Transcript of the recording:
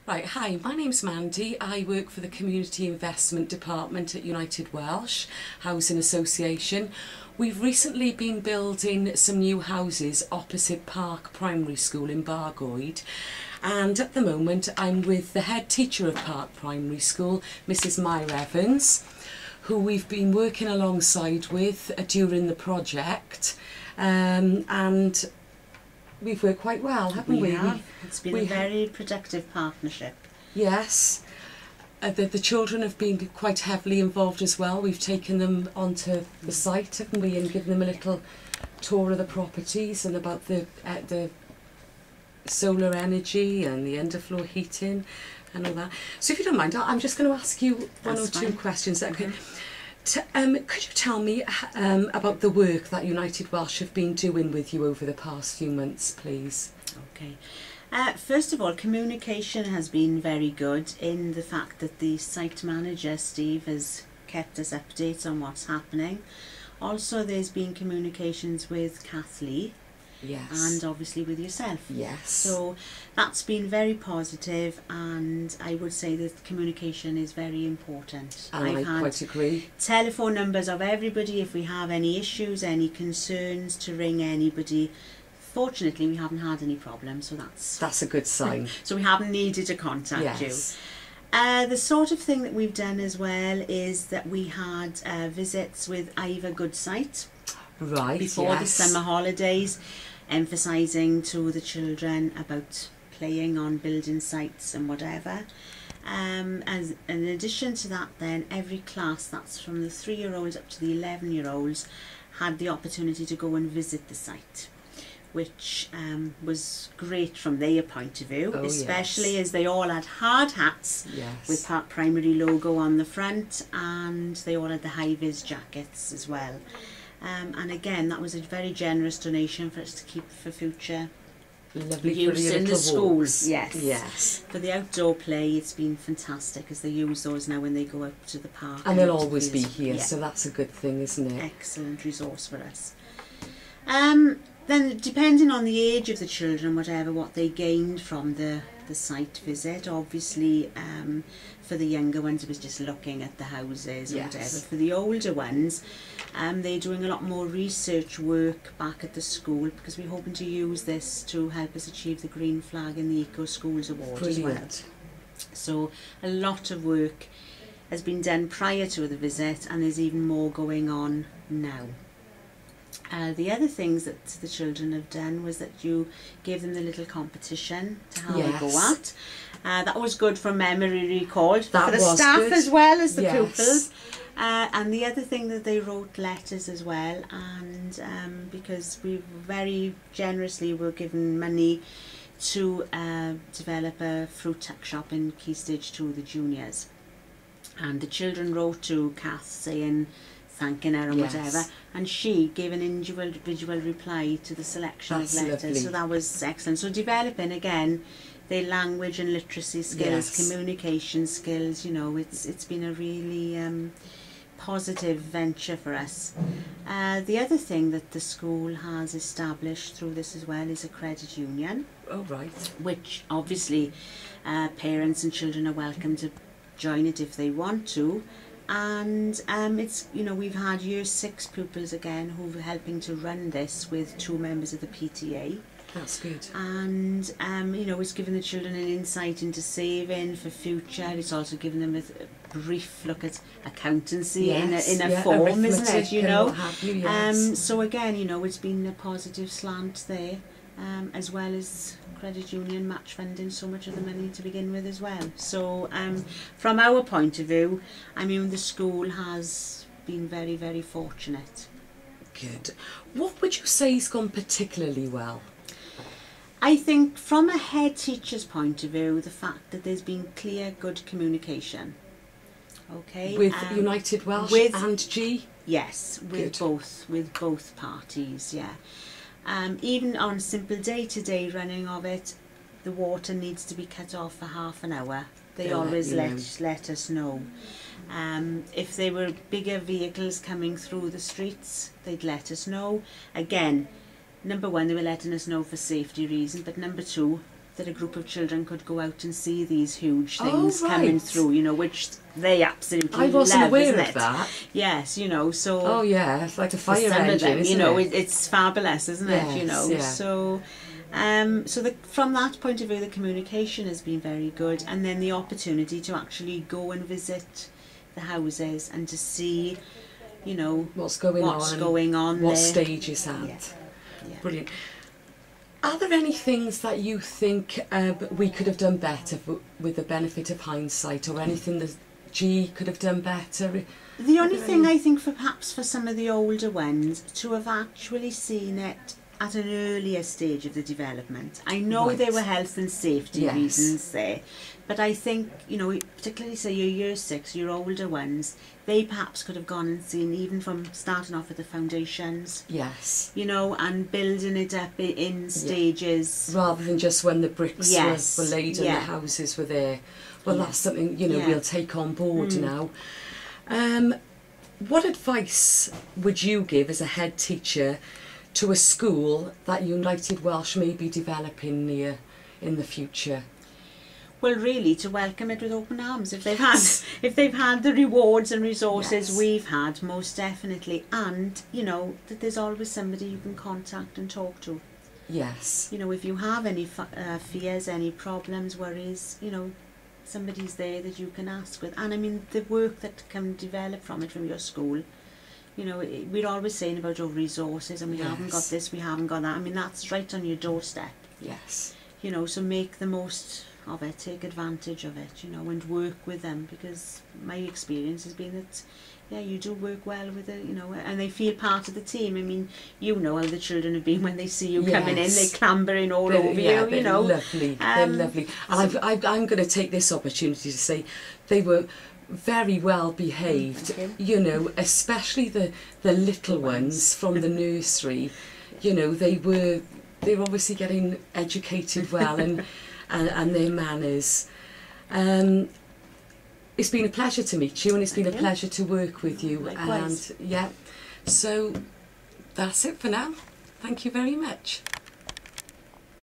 Right, hi, my name's Mandy. I work for the Community Investment Department at United Welsh Housing Association. We've recently been building some new houses opposite Park Primary School in Bargoed, and at the moment I'm with the head teacher of Park Primary School, Mrs Myra Evans, who we've been working alongside with during the project, and we've worked quite well, haven't we? It's been a very productive partnership. Yes. The children have been quite heavily involved as well. We've taken them onto the site, haven't we, and given them a little tour of the properties and about the solar energy and the underfloor heating and all that. So if you don't mind, I'm just going to ask you one or two questions. Okay. Could you tell me about the work that United Welsh have been doing with you over the past few months, please? Okay. First of all, communication has been very good in the fact that the site manager, Steve, has kept us updated on what's happening. Also, there's been communications with Kathleen. Yes. And obviously with yourself. Yes. So that's been very positive, and I would say that communication is very important. And I quite agree. Telephone numbers of everybody if we have any issues, any concerns, to ring anybody. Fortunately, we haven't had any problems, so that's a good sign. So we haven't needed to contact you. The sort of thing that we've done as well is that we had visits with Ivor Goodsight before the summer holidays, emphasising to the children about playing on building sites and whatever. As in addition to that, then every class, that's from the 3-year-olds up to the 11-year-olds, had the opportunity to go and visit the site, which was great from their point of view, especially as they all had hard hats with Park Primary logo on the front, and they all had the high-vis jackets as well. And again, that was a very generous donation for us to keep for future use in the schools. Yes. For the outdoor play, it's been fantastic, as they use those now when they go out to the park. And they'll always be here, so that's a good thing, isn't it? Excellent resource for us. Then, depending on the age of the children, whatever, what they gained from the site visit, obviously for the younger ones it was just looking at the houses and whatever. For the older ones, they're doing a lot more research work back at the school, because we're hoping to use this to help us achieve the Green Flag and the Eco Schools Award as well. So a lot of work has been done prior to the visit, and there's even more going on now. The other things that the children have done was that you gave them the little competition to have a go at. That was good from memory recalled for the staff good. As well as the pupils. And the other thing that they wrote letters as well, and because we very generously were given money to develop a fruit tuck shop in Key Stage 2, the juniors. And the children wrote to Kath saying thanking her and whatever, and she gave an individual reply to the selection of letters. Lovely. So that was excellent. So developing again their language and literacy skills, communication skills, you know, it's been a really positive venture for us. The other thing that the school has established through this as well is a credit union. Which obviously parents and children are welcome to join it if they want to. And it's, you know, we've had year 6 pupils again who are helping to run this with 2 members of the PTA. That's good. And you know, it's given the children an insight into saving for future. It's also given them a brief look at accountancy in a form, isn't it? You know. So again, you know, it's been a positive slant there, as well as credit union match funding so much of the money to begin with as well. So from our point of view, I mean, the school has been very, very fortunate. Good. What would you say has gone particularly well? I think from a head teacher's point of view, the fact that there's been clear, good communication. Okay. With United Welsh and G? Yes, with both parties, even on simple day-to-day running of it, the water needs to be cut off for half an hour. They always let us know. If there were bigger vehicles coming through the streets, they'd let us know. Again, number one, they were letting us know for safety reasons, but number two, that a group of children could go out and see these huge Oh, things coming right. through, you know, which they absolutely I wasn't love, aware isn't of it? that. Yes, you know, so Oh yeah, it's like a for fire some engine, of them, isn't you know, it? it's fabulous, isn't it? You Yes, know, yeah. so from that point of view, the communication has been very good, and then the opportunity to actually go and visit the houses and to see, you know, What's going on? What there. stage is at? Yeah. Yeah. Brilliant. Are there any things that you think we could have done better with the benefit of hindsight, or anything that G could have done better? The only thing I think, for perhaps for some of the older ones, to have actually seen it at an earlier stage of the development. I know Right. there were health and safety Yes. reasons there, but I think, you know, particularly say your year 6, your older ones, they perhaps could have gone and seen, even from starting off with the foundations, Yes. you know, and building it up in stages. Rather than just when the bricks Yes. were laid and Yeah. the houses were there. Well, that's something, you know, Yeah. we'll take on board now. What advice would you give as a head teacher to a school that United Welsh may be developing near in the future? Well, really, to welcome it with open arms. If they've had the rewards and resources Yes. we've had, most definitely, and you know that there's always somebody you can contact and talk to. Yes. You know, if you have any fears, any problems, worries, you know, somebody's there that you can ask with. And I mean, the work that can develop from it, from your school. You know, we're always saying about our resources, and we haven't got Yes. this, we haven't got that. I mean, that's right on your doorstep. Yes. You know, so make the most of it, take advantage of it, you know, and work with them, because my experience has been that, yeah, you do work well with it, you know, and they feel part of the team. I mean, you know how the children have been when they see you coming in, they're clambering all over you, you know. Lovely, they're lovely. And I'm going to take this opportunity to say they were very well behaved, you know, especially the little ones from the nursery. You know, they're obviously getting educated well, and their manners. It's been a pleasure to meet you, and it's been a pleasure to work with you. Likewise. And yeah, so that's it for now. Thank you very much.